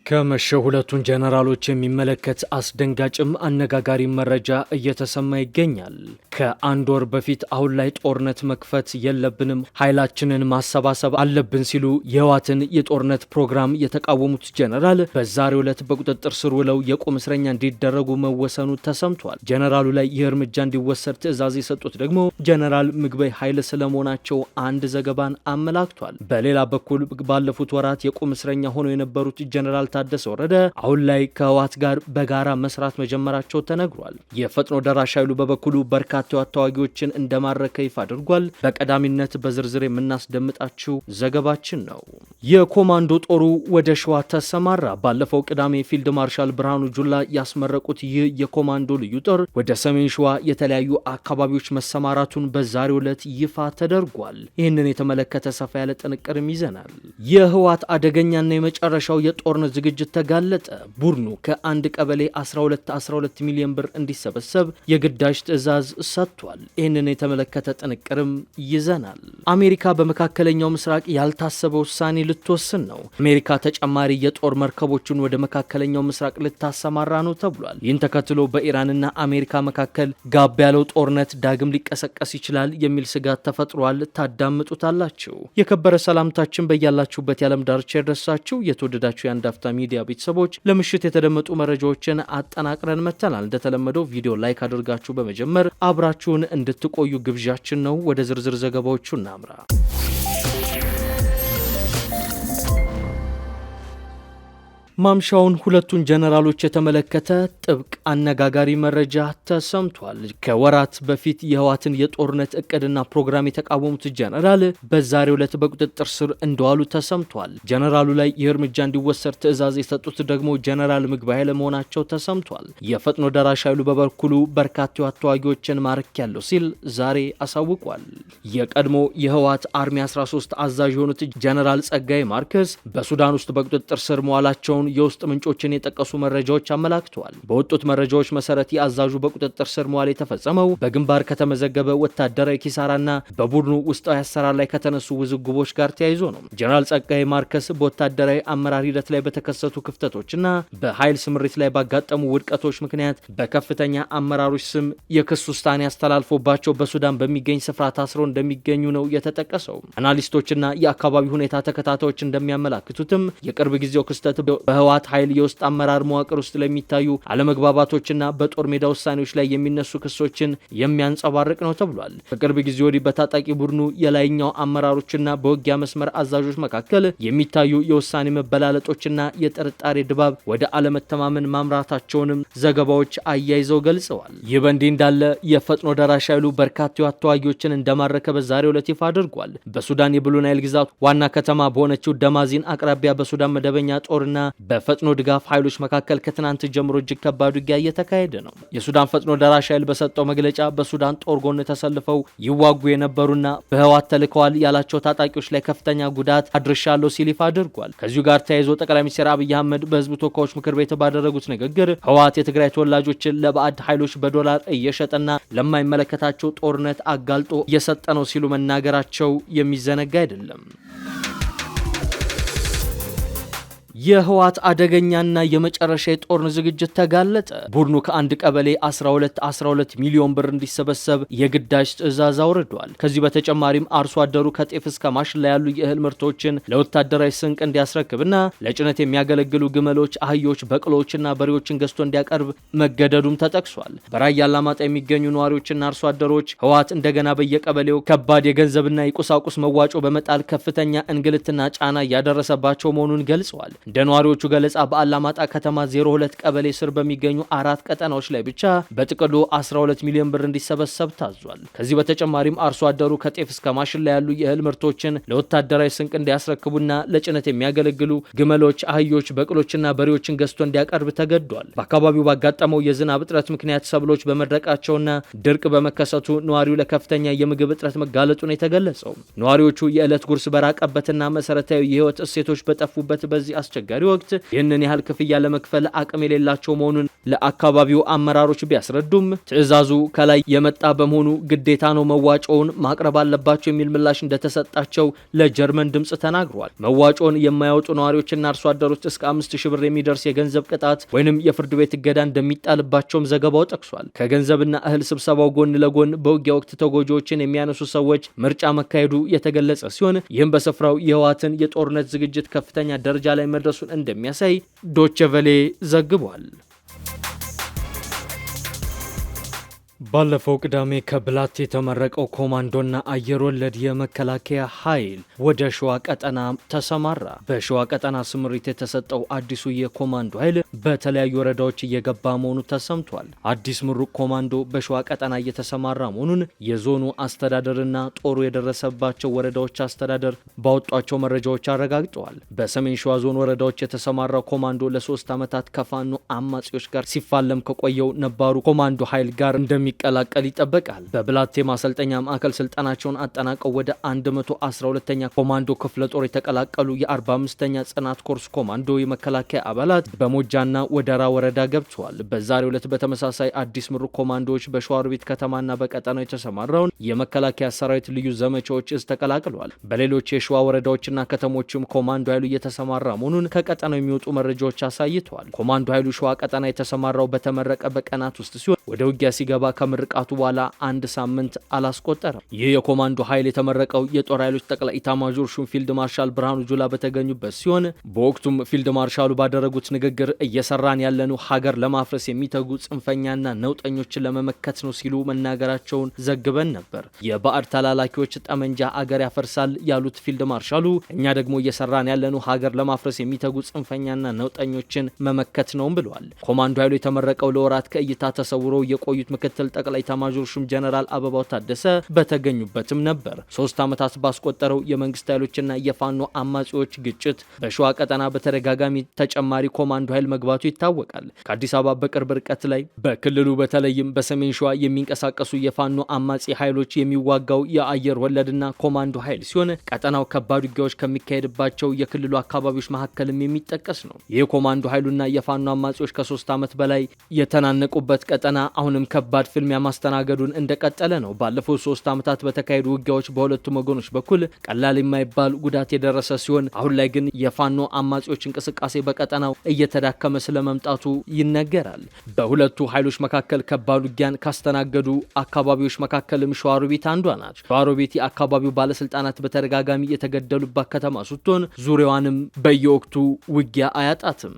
ከመሸ ሁለቱን ጀነራሎች የሚመለከት አስደንጋጭም አነጋጋሪ መረጃ እየተሰማ ይገኛል። ከአንድ ወር በፊት አሁን ላይ ጦርነት መክፈት የለብንም፣ ኃይላችንን ማሰባሰብ አለብን ሲሉ የህወሓትን የጦርነት ፕሮግራም የተቃወሙት ጀነራል በዛሬው ዕለት በቁጥጥር ስር ውለው የቁም እስረኛ እንዲደረጉ መወሰኑ ተሰምቷል። ጀነራሉ ላይ ይህ እርምጃ እንዲወሰድ ትዕዛዝ የሰጡት ደግሞ ጀነራል ምግበይ ኃይለ ስለመሆናቸው አንድ ዘገባን አመላክቷል። በሌላ በኩል ባለፉት ወራት የቁም እስረኛ ሆነው የነበሩት ጀነራል ታደሰ ወረደ አሁን ላይ ከህወሓት ጋር በጋራ መስራት መጀመራቸው ተነግሯል። የፈጥኖ ደራሽ ኃይሉ በበኩሉ በርካታ የህወሓት ተዋጊዎችን እንደማረከ ይፋ አድርጓል። በቀዳሚነት በዝርዝር የምናስደምጣችሁ ዘገባችን ነው። የኮማንዶ ጦሩ ወደ ሸዋ ተሰማራ። ባለፈው ቅዳሜ ፊልድ ማርሻል ብርሃኑ ጁላ ያስመረቁት ይህ የኮማንዶ ልዩ ጦር ወደ ሰሜን ሸዋ የተለያዩ አካባቢዎች መሰማራቱን በዛሬው ዕለት ይፋ ተደርጓል። ይህንን የተመለከተ ሰፋ ያለ ጥንቅርም ይዘናል። የህወሓት አደገኛና የመጨረሻው የጦርነት ዝግጅት ተጋለጠ። ቡድኑ ከአንድ ቀበሌ 12 ሚሊዮን ብር እንዲሰበሰብ የግዳጅ ትዕዛዝ ሰጥቷል። ይህንን የተመለከተ ጥንቅርም ይዘናል። አሜሪካ በመካከለኛው ምስራቅ ያልታሰበ ውሳኔ ልትወስን ነው። አሜሪካ ተጨማሪ የጦር መርከቦችን ወደ መካከለኛው ምስራቅ ልታሰማራ ነው ተብሏል። ይህን ተከትሎ በኢራንና አሜሪካ መካከል ጋብ ያለው ጦርነት ዳግም ሊቀሰቀስ ይችላል የሚል ስጋት ተፈጥሯል። ታዳምጡታላችሁ። የከበረ ሰላምታችን በያላችሁበት የዓለም ዳርቻ ይድረሳችሁ። የተወደዳችሁ የአንድ አፍታ ሚዲያ ቤተሰቦች ለምሽት የተደመጡ መረጃዎችን አጠናቅረን መተናል። እንደተለመደው ቪዲዮ ላይክ አድርጋችሁ በመጀመር አብራችሁን እንድትቆዩ ግብዣችን ነው። ወደ ዝርዝር ዘገባዎቹ እናምራ። ማምሻውን ሁለቱን ጀነራሎች የተመለከተ ጥብቅ አነጋጋሪ መረጃ ተሰምቷል። ከወራት በፊት የህወሓትን የጦርነት እቅድና ፕሮግራም የተቃወሙት ጀነራል በዛሬው ዕለት በቁጥጥር ስር እንደዋሉ ተሰምቷል። ጀነራሉ ላይ ይህ እርምጃ እንዲወሰድ ትዕዛዝ የሰጡት ደግሞ ጀነራል ምግበይ ኃይለ መሆናቸው ተሰምቷል። የፈጥኖ ደራሽ ኃይሉ በበኩሉ በርካታ የህወሓት ተዋጊዎችን ማረክ ያለው ሲል ዛሬ አሳውቋል። የቀድሞ የህወሓት አርሚ 13 አዛዥ የሆኑት ጀነራል ጸጋይ ማርከስ በሱዳን ውስጥ በቁጥጥር ስር መዋላቸውን የውስጥ ምንጮችን የጠቀሱ መረጃዎች አመላክተዋል። በወጡት መረጃዎች መሰረት የአዛዡ በቁጥጥር ስር መዋል የተፈጸመው በግንባር ከተመዘገበ ወታደራዊ ኪሳራና በቡድኑ ውስጣዊ አሰራር ላይ ከተነሱ ውዝግቦች ጋር ተያይዞ ነው። ጀነራል ጸጋይ ማርከስ በወታደራዊ አመራር ሂደት ላይ በተከሰቱ ክፍተቶችና በኃይል ስምሪት ላይ ባጋጠሙ ውድቀቶች ምክንያት በከፍተኛ አመራሮች ስም የክስ ውሳኔ ያስተላልፎባቸው በሱዳን በሚገኝ ስፍራ ታስረው እንደሚገኙ ነው የተጠቀሰው። አናሊስቶችና የአካባቢ ሁኔታ ተከታታዮች እንደሚያመላክቱትም የቅርብ ጊዜው ክስተት በህወሓት ኃይል የውስጥ አመራር መዋቅር ውስጥ ለሚታዩ አለመግባባቶችና በጦር ሜዳ ውሳኔዎች ላይ የሚነሱ ክሶችን የሚያንጸባርቅ ነው ተብሏል። በቅርብ ጊዜ ወዲህ በታጣቂ ቡድኑ የላይኛው አመራሮችና በውጊያ መስመር አዛዦች መካከል የሚታዩ የውሳኔ መበላለጦችና የጥርጣሬ ድባብ ወደ አለመተማመን ማምራታቸውንም ዘገባዎች አያይዘው ገልጸዋል። ይህ በእንዲህ እንዳለ የፈጥኖ ደራሽ ኃይሉ በርካታ የህወሓት ተዋጊዎችን እንደማረከ በዛሬው ዕለት ይፋ አድርጓል። በሱዳን የብሉ ናይል ግዛት ዋና ከተማ በሆነችው ደማዚን አቅራቢያ በሱዳን መደበኛ ጦርና በፈጥኖ ድጋፍ ኃይሎች መካከል ከትናንት ጀምሮ እጅግ ከባድ ውጊያ እየተካሄደ ነው። የሱዳን ፈጥኖ ደራሽ ኃይል በሰጠው መግለጫ በሱዳን ጦር ጎን ተሰልፈው ይዋጉ የነበሩና በህወሓት ተልከዋል ያላቸው ታጣቂዎች ላይ ከፍተኛ ጉዳት አድርሻለሁ ሲል ይፋ አድርጓል። ከዚሁ ጋር ተያይዞ ጠቅላይ ሚኒስትር አብይ አህመድ በህዝብ ተወካዮች ምክር ቤት ባደረጉት ንግግር ህወሓት የትግራይ ተወላጆችን ለባዕድ ኃይሎች በዶላር እየሸጠና ለማይመለከታቸው ጦርነት አጋልጦ እየሰጠ ነው ሲሉ መናገራቸው የሚዘነጋ አይደለም። የህወሓት አደገኛና የመጨረሻ የጦርነት ዝግጅት ተጋለጠ። ቡድኑ ከአንድ ቀበሌ 12 ሚሊዮን ብር እንዲሰበሰብ የግዳጅ ትዕዛዝ አውርዷል። ከዚህ በተጨማሪም አርሶ አደሩ ከጤፍ እስከ ማሽላ ያሉ የእህል ምርቶችን ለወታደራዊ ስንቅ እንዲያስረክብና ለጭነት የሚያገለግሉ ግመሎች፣ አህዮች፣ በቅሎዎችና በሬዎችን ገዝቶ እንዲያቀርብ መገደዱም ተጠቅሷል። በራያ አላማጣ የሚገኙ ነዋሪዎችና አርሶ አደሮች ህወሓት እንደገና በየቀበሌው ከባድ የገንዘብና የቁሳቁስ መዋጮ በመጣል ከፍተኛ እንግልትና ጫና እያደረሰባቸው መሆኑን ገልጸዋል። እንደ ነዋሪዎቹ ገለጻ በአላማጣ ከተማ 02 ቀበሌ ስር በሚገኙ 4 ቀጠናዎች ላይ ብቻ በጥቅሉ 12 ሚሊዮን ብር እንዲሰበሰብ ታዟል። ከዚህ በተጨማሪም አርሶ አደሩ ከጤፍ እስከ ማሽላ ያሉ የእህል ምርቶችን ለወታደራዊ ስንቅ እንዲያስረክቡና ለጭነት የሚያገለግሉ ግመሎች፣ አህዮች፣ በቅሎችና በሬዎችን ገዝቶ እንዲያቀርብ ተገዷል። በአካባቢው ባጋጠመው የዝናብ እጥረት ምክንያት ሰብሎች በመድረቃቸውና ድርቅ በመከሰቱ ነዋሪው ለከፍተኛ የምግብ እጥረት መጋለጡን የተገለጸው ነዋሪዎቹ የዕለት ጉርስ በራቀበትና መሰረታዊ የህይወት እሴቶች በጠፉበት በዚህ አስቸጋሪ ወቅት ይህንን ያህል ክፍያ ለመክፈል አቅም የሌላቸው መሆኑን ለአካባቢው አመራሮች ቢያስረዱም ትዕዛዙ ከላይ የመጣ በመሆኑ ግዴታ ነው መዋጮውን ማቅረብ አለባቸው የሚል ምላሽ እንደተሰጣቸው ለጀርመን ድምጽ ተናግሯል። መዋጮውን የማያወጡ ነዋሪዎችና አርሶ አደሮች እስከ 5000 ብር የሚደርስ የገንዘብ ቅጣት ወይንም የፍርድ ቤት እገዳ እንደሚጣልባቸውም ዘገባው ጠቅሷል። ከገንዘብና እህል ስብሰባው ጎን ለጎን በውጊያ ወቅት ተጎጂዎችን የሚያነሱ ሰዎች ምርጫ መካሄዱ የተገለጸ ሲሆን ይህም በስፍራው የህወሓትን የጦርነት ዝግጅት ከፍተኛ ደረጃ ላይ መድረሱን እንደሚያሳይ ዶቼ ቬለ ዘግቧል። ባለፈው ቅዳሜ ከብላት የተመረቀው ኮማንዶና አየር ወለድ የመከላከያ ኃይል ወደ ሸዋ ቀጠና ተሰማራ። በሸዋ ቀጠና ስምሪት የተሰጠው አዲሱ የኮማንዶ ኃይል በተለያዩ ወረዳዎች እየገባ መሆኑ ተሰምቷል። አዲስ ምሩቅ ኮማንዶ በሸዋ ቀጠና እየተሰማራ መሆኑን የዞኑ አስተዳደርና ጦሩ የደረሰባቸው ወረዳዎች አስተዳደር ባወጧቸው መረጃዎች አረጋግጠዋል። በሰሜን ሸዋ ዞን ወረዳዎች የተሰማራው ኮማንዶ ለ3 ዓመታት ከፋኖ አማጺዎች ጋር ሲፋለም ከቆየው ነባሩ ኮማንዶ ኃይል ጋር እንደሚቀላቀል ይጠበቃል። በብላቴ ማሰልጠኛ ማዕከል ስልጠናቸውን አጠናቀው ወደ 112ኛ ኮማንዶ ክፍለ ጦር የተቀላቀሉ የ45ኛ ጽናት ኮርስ ኮማንዶ የመከላከያ አባላት በሞጃና ወደራ ወረዳ ገብተዋል። በዛሬው ዕለት በተመሳሳይ አዲስ ምሩቅ ኮማንዶዎች በሸዋሮቢት ከተማና በቀጠናው የተሰማራውን የመከላከያ ሰራዊት ልዩ ዘመቻዎች እዝ ተቀላቅለዋል። በሌሎች የሸዋ ወረዳዎችና ከተሞችም ኮማንዶ ኃይሉ እየተሰማራ መሆኑን ከቀጠናው የሚወጡ መረጃዎች አሳይተዋል። ኮማንዶ ኃይሉ ሸዋ ቀጠና የተሰማራው በተመረቀ በቀናት ውስጥ ሲሆን ወደ ውጊያ ሲገባ ከምርቃቱ በኋላ 1 ሳምንት አላስቆጠረም። ይህ የኮማንዶ ኃይል የተመረቀው የጦር ኃይሎች ጠቅላይ ኢታማዦር ሹም ፊልድ ማርሻል ብርሃኑ ጁላ በተገኙበት ሲሆን በወቅቱም ፊልድ ማርሻሉ ባደረጉት ንግግር እየሰራን ያለነው ሀገር ለማፍረስ የሚተጉ ጽንፈኛና ነውጠኞችን ለመመከት ነው ሲሉ መናገራቸውን ዘግበን ነበር። የባዕድ ተላላኪዎች ጠመንጃ አገር ያፈርሳል ያሉት ፊልድ ማርሻሉ እኛ ደግሞ እየሰራን ያለነው ሀገር ለማፍረስ የሚተጉ ጽንፈኛና ነውጠኞችን መመከት ነው ብለዋል። ኮማንዶ ኃይሉ የተመረቀው ለወራት ከእይታ ተሰውሮ የቆዩት ምክትል ጠቅላይ ኤታማዦር ሹም ጀነራል አበባው ታደሰ በተገኙበትም ነበር። 3 ዓመታት ባስቆጠረው የመንግስት ኃይሎችና የፋኖ አማጺዎች ግጭት በሸዋ ቀጠና በተደጋጋሚ ተጨማሪ ኮማንዶ ኃይል መግባቱ ይታወቃል። ከአዲስ አበባ በቅርብ ርቀት ላይ በክልሉ በተለይም በሰሜን ሸዋ የሚንቀሳቀሱ የፋኖ አማጺ ኃይሎች የሚዋጋው የአየር ወለድና ኮማንዶ ኃይል ሲሆን ቀጠናው ከባድ ውጊያዎች ከሚካሄድባቸው የክልሉ አካባቢዎች መካከልም የሚጠቀስ ነው። ይህ ኮማንዶ ኃይሉና የፋኖ አማጺዎች ከ3 ዓመት በላይ የተናነቁበት ቀጠና አሁንም ከባድ ፍልሚያ ማስተናገዱን እንደቀጠለ ነው። ባለፉት 3 ዓመታት በተካሄዱ ውጊያዎች በሁለቱም ወገኖች በኩል ቀላል የማይባል ጉዳት የደረሰ ሲሆን አሁን ላይ ግን የፋኖ አማጺዎች እንቅስቃሴ በቀጠናው እየተዳከመ ስለመምጣቱ ይነገራል። በሁለቱ ኃይሎች መካከል ከባድ ውጊያን ካስተናገዱ አካባቢዎች መካከልም ሸዋሮቢት አንዷ ናት። ሸዋሮቢት የአካባቢው ባለስልጣናት በተደጋጋሚ የተገደሉባት ከተማ ስትሆን ዙሪያዋንም በየወቅቱ ውጊያ አያጣትም።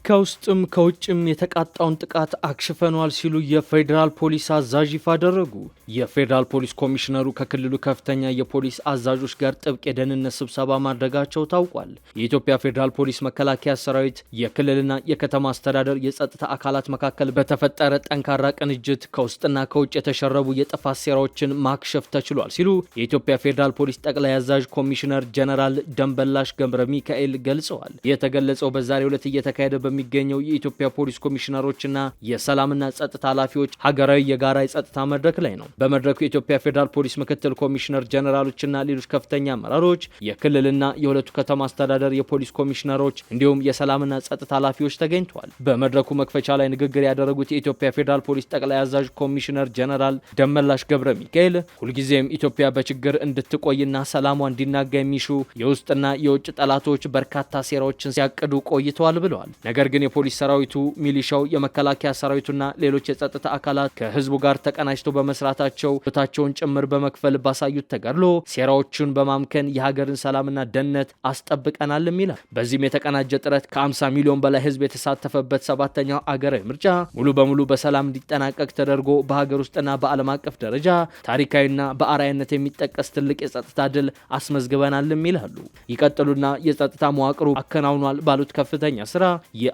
ከውስጥም ከውጭም የተቃጣውን ጥቃት አክሽፈኗል ሲሉ የፌዴራል ፖሊስ አዛዥ ይፋ አደረጉ። የፌዴራል ፖሊስ ኮሚሽነሩ ከክልሉ ከፍተኛ የፖሊስ አዛዦች ጋር ጥብቅ የደህንነት ስብሰባ ማድረጋቸው ታውቋል። የኢትዮጵያ ፌዴራል ፖሊስ፣ መከላከያ ሰራዊት፣ የክልልና የከተማ አስተዳደር የጸጥታ አካላት መካከል በተፈጠረ ጠንካራ ቅንጅት ከውስጥና ከውጭ የተሸረቡ የጥፋት ሴራዎችን ማክሸፍ ተችሏል ሲሉ የኢትዮጵያ ፌዴራል ፖሊስ ጠቅላይ አዛዥ ኮሚሽነር ጀነራል ደንበላሽ ገብረ ሚካኤል ገልጸዋል። የተገለጸው በዛሬው ዕለት እየተካሄደ በሚገኘው የኢትዮጵያ ፖሊስ ኮሚሽነሮችና የሰላምና ጸጥታ ኃላፊዎች ሀገራዊ የጋራ የጸጥታ መድረክ ላይ ነው። በመድረኩ የኢትዮጵያ ፌዴራል ፖሊስ ምክትል ኮሚሽነር ጀነራሎችና ሌሎች ከፍተኛ አመራሮች፣ የክልልና የሁለቱ ከተማ አስተዳደር የፖሊስ ኮሚሽነሮች እንዲሁም የሰላምና ጸጥታ ኃላፊዎች ተገኝተዋል። በመድረኩ መክፈቻ ላይ ንግግር ያደረጉት የኢትዮጵያ ፌዴራል ፖሊስ ጠቅላይ አዛዥ ኮሚሽነር ጀነራል ደመላሽ ገብረ ሚካኤል ሁልጊዜም ኢትዮጵያ በችግር እንድትቆይና ሰላሟ እንዲናጋ የሚሹ የውስጥና የውጭ ጠላቶች በርካታ ሴራዎችን ሲያቅዱ ቆይተዋል ብለዋል። ነገር ግን የፖሊስ ሰራዊቱ፣ ሚሊሻው፣ የመከላከያ ሰራዊቱና ሌሎች የጸጥታ አካላት ከህዝቡ ጋር ተቀናጅተው በመስራታቸው ህይወታቸውን ጭምር በመክፈል ባሳዩት ተጋድሎ ሴራዎችን በማምከን የሀገርን ሰላምና ደህንነት አስጠብቀናልም ይላል። በዚህም የተቀናጀ ጥረት ከ50 ሚሊዮን በላይ ህዝብ የተሳተፈበት 7ኛው አገራዊ ምርጫ ሙሉ በሙሉ በሰላም እንዲጠናቀቅ ተደርጎ በሀገር ውስጥና በዓለም አቀፍ ደረጃ ታሪካዊና በአርአያነት የሚጠቀስ ትልቅ የጸጥታ ድል አስመዝግበናልም ይላሉ። ይቀጥሉና የጸጥታ መዋቅሩ አከናውኗል ባሉት ከፍተኛ ስራ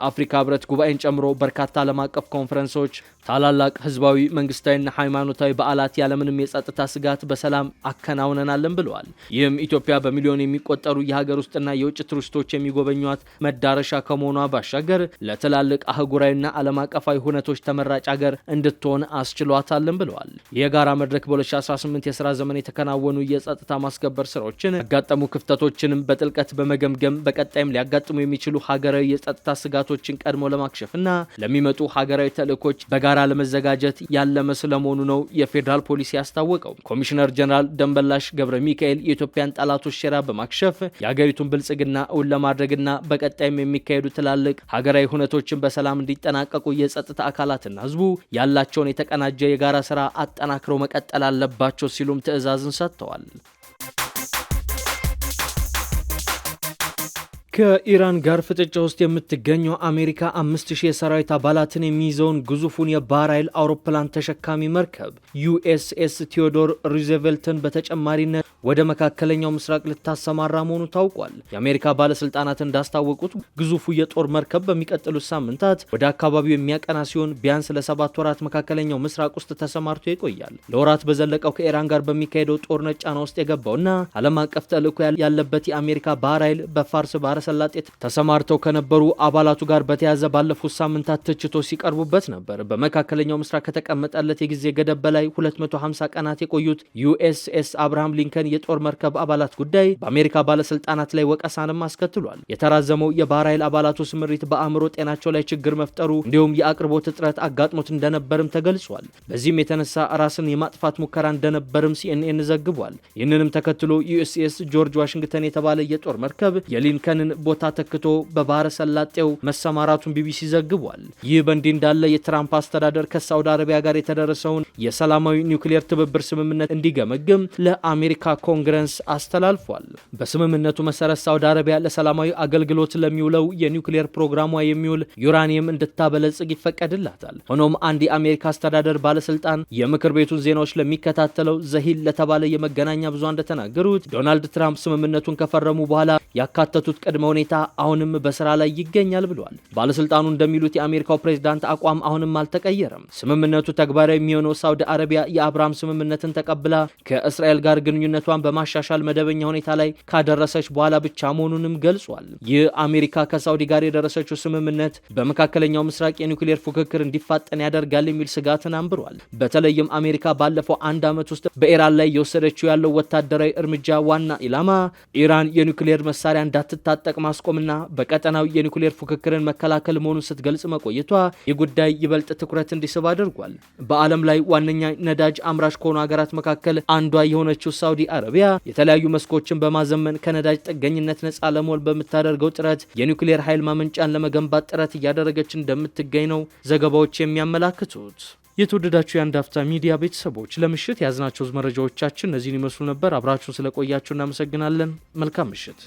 የአፍሪካ ህብረት ጉባኤን ጨምሮ በርካታ ዓለም አቀፍ ኮንፈረንሶች፣ ታላላቅ ህዝባዊ መንግስታዊና ሃይማኖታዊ በዓላት ያለምንም የጸጥታ ስጋት በሰላም አከናውነናልን ብለዋል። ይህም ኢትዮጵያ በሚሊዮን የሚቆጠሩ የሀገር ውስጥና የውጭ ቱሪስቶች የሚጎበኟት መዳረሻ ከመሆኗ ባሻገር ለትላልቅ አህጉራዊና ዓለም አቀፋዊ ሁነቶች ተመራጭ ሀገር እንድትሆን አስችሏታልን ብለዋል። የጋራ መድረክ በ2018 የሥራ ዘመን የተከናወኑ የጸጥታ ማስከበር ስራዎችን ያጋጠሙ ክፍተቶችንም በጥልቀት በመገምገም በቀጣይም ሊያጋጥሙ የሚችሉ ሀገራዊ የጸጥታ ስጋቶችን ቀድሞ ለማክሸፍና ለሚመጡ ሀገራዊ ተልእኮች በጋራ ለመዘጋጀት ያለመ ስለመሆኑ ነው የፌዴራል ፖሊስ ያስታወቀው። ኮሚሽነር ጀነራል ደንበላሽ ገብረ ሚካኤል የኢትዮጵያን ጠላቶች ሴራ በማክሸፍ የሀገሪቱን ብልጽግና እውን ለማድረግና በቀጣይም የሚካሄዱ ትላልቅ ሀገራዊ ሁነቶችን በሰላም እንዲጠናቀቁ የጸጥታ አካላትና ህዝቡ ያላቸውን የተቀናጀ የጋራ ስራ አጠናክረው መቀጠል አለባቸው ሲሉም ትዕዛዝን ሰጥተዋል። ከኢራን ጋር ፍጥጫ ውስጥ የምትገኘው አሜሪካ 5000 የሰራዊት አባላትን የሚይዘውን ግዙፉን የባህር ኃይል አውሮፕላን ተሸካሚ መርከብ ዩኤስኤስ ቴዎዶር ሩዝቬልትን በተጨማሪነት ወደ መካከለኛው ምስራቅ ልታሰማራ መሆኑ ታውቋል። የአሜሪካ ባለስልጣናት እንዳስታወቁት ግዙፉ የጦር መርከብ በሚቀጥሉት ሳምንታት ወደ አካባቢው የሚያቀና ሲሆን ቢያንስ ለ7 ወራት መካከለኛው ምስራቅ ውስጥ ተሰማርቶ ይቆያል። ለወራት በዘለቀው ከኢራን ጋር በሚካሄደው ጦርነት ጫና ውስጥ የገባውና ዓለም አቀፍ ተልዕኮ ያለበት የአሜሪካ ባህር ኃይል በፋርስ ባህረ ሰላጤ ተሰማርተው ከነበሩ አባላቱ ጋር በተያያዘ ባለፉት ሳምንታት ትችቶች ሲቀርቡበት ነበር። በመካከለኛው ምስራቅ ከተቀመጠለት የጊዜ ገደብ በላይ 250 ቀናት የቆዩት ዩኤስኤስ አብርሃም ሊንከን የጦር መርከብ አባላት ጉዳይ በአሜሪካ ባለስልጣናት ላይ ወቀሳንም አስከትሏል። የተራዘመው የባህር ኃይል አባላቱ ስምሪት በአእምሮ ጤናቸው ላይ ችግር መፍጠሩ እንዲሁም የአቅርቦት እጥረት አጋጥሞት እንደነበርም ተገልጿል። በዚህም የተነሳ ራስን የማጥፋት ሙከራ እንደነበርም ሲኤንኤን ዘግቧል። ይህንንም ተከትሎ ዩኤስኤስ ጆርጅ ዋሽንግተን የተባለ የጦር መርከብ የሊንከንን ቦታ ተክቶ በባህረ ሰላጤው መሰማራቱን ቢቢሲ ዘግቧል። ይህ በእንዲህ እንዳለ የትራምፕ አስተዳደር ከሳውዲ አረቢያ ጋር የተደረሰውን የሰላማዊ ኒውክሌር ትብብር ስምምነት እንዲገመግም ለአሜሪካ ኮንግረስ አስተላልፏል። በስምምነቱ መሰረት ሳውዲ አረቢያ ለሰላማዊ አገልግሎት ለሚውለው የኒውክሌር ፕሮግራሟ የሚውል ዩራኒየም እንድታበለጽግ ይፈቀድላታል። ሆኖም አንድ የአሜሪካ አስተዳደር ባለስልጣን የምክር ቤቱን ዜናዎች ለሚከታተለው ዘሂል ለተባለ የመገናኛ ብዙሃን እንደተናገሩት ዶናልድ ትራምፕ ስምምነቱን ከፈረሙ በኋላ ያካተቱት ቅድመ ሁኔታ አሁንም በስራ ላይ ይገኛል ብለዋል። ባለስልጣኑ እንደሚሉት የአሜሪካው ፕሬዝዳንት አቋም አሁንም አልተቀየረም። ስምምነቱ ተግባራዊ የሚሆነው ሳውዲ አረቢያ የአብርሃም ስምምነትን ተቀብላ ከእስራኤል ጋር ግንኙነቷን በማሻሻል መደበኛ ሁኔታ ላይ ካደረሰች በኋላ ብቻ መሆኑንም ገልጿል። ይህ አሜሪካ ከሳውዲ ጋር የደረሰችው ስምምነት በመካከለኛው ምስራቅ የኒውክሌር ፉክክር እንዲፋጠን ያደርጋል የሚል ስጋትን አንብሯል። በተለይም አሜሪካ ባለፈው አንድ ዓመት ውስጥ በኢራን ላይ የወሰደችው ያለው ወታደራዊ እርምጃ ዋና ኢላማ ኢራን የኒውክሌር መሳሪያ እንዳትታጠቅ ማስቆምና በቀጠናው የኒውክሌር ፉክክርን መከላከል መሆኑን ስትገልጽ መቆየቷ የጉዳይ ይበልጥ ትኩረት እንዲስብ አድርጓል። በዓለም ላይ ዋነኛ ነዳጅ አምራች ከሆኑ ሀገራት መካከል አንዷ የሆነችው ሳውዲ አረቢያ የተለያዩ መስኮችን በማዘመን ከነዳጅ ጥገኝነት ነፃ ለመሆን በምታደርገው ጥረት የኒውክሌር ኃይል ማመንጫን ለመገንባት ጥረት እያደረገች እንደምትገኝ ነው ዘገባዎች የሚያመላክቱት። የተወደዳችሁ የአንድ አፍታ ሚዲያ ቤተሰቦች ለምሽት ያዝናቸው መረጃዎቻችን እነዚህን ይመስሉ ነበር። አብራችሁን ስለቆያችሁ እናመሰግናለን። መልካም ምሽት።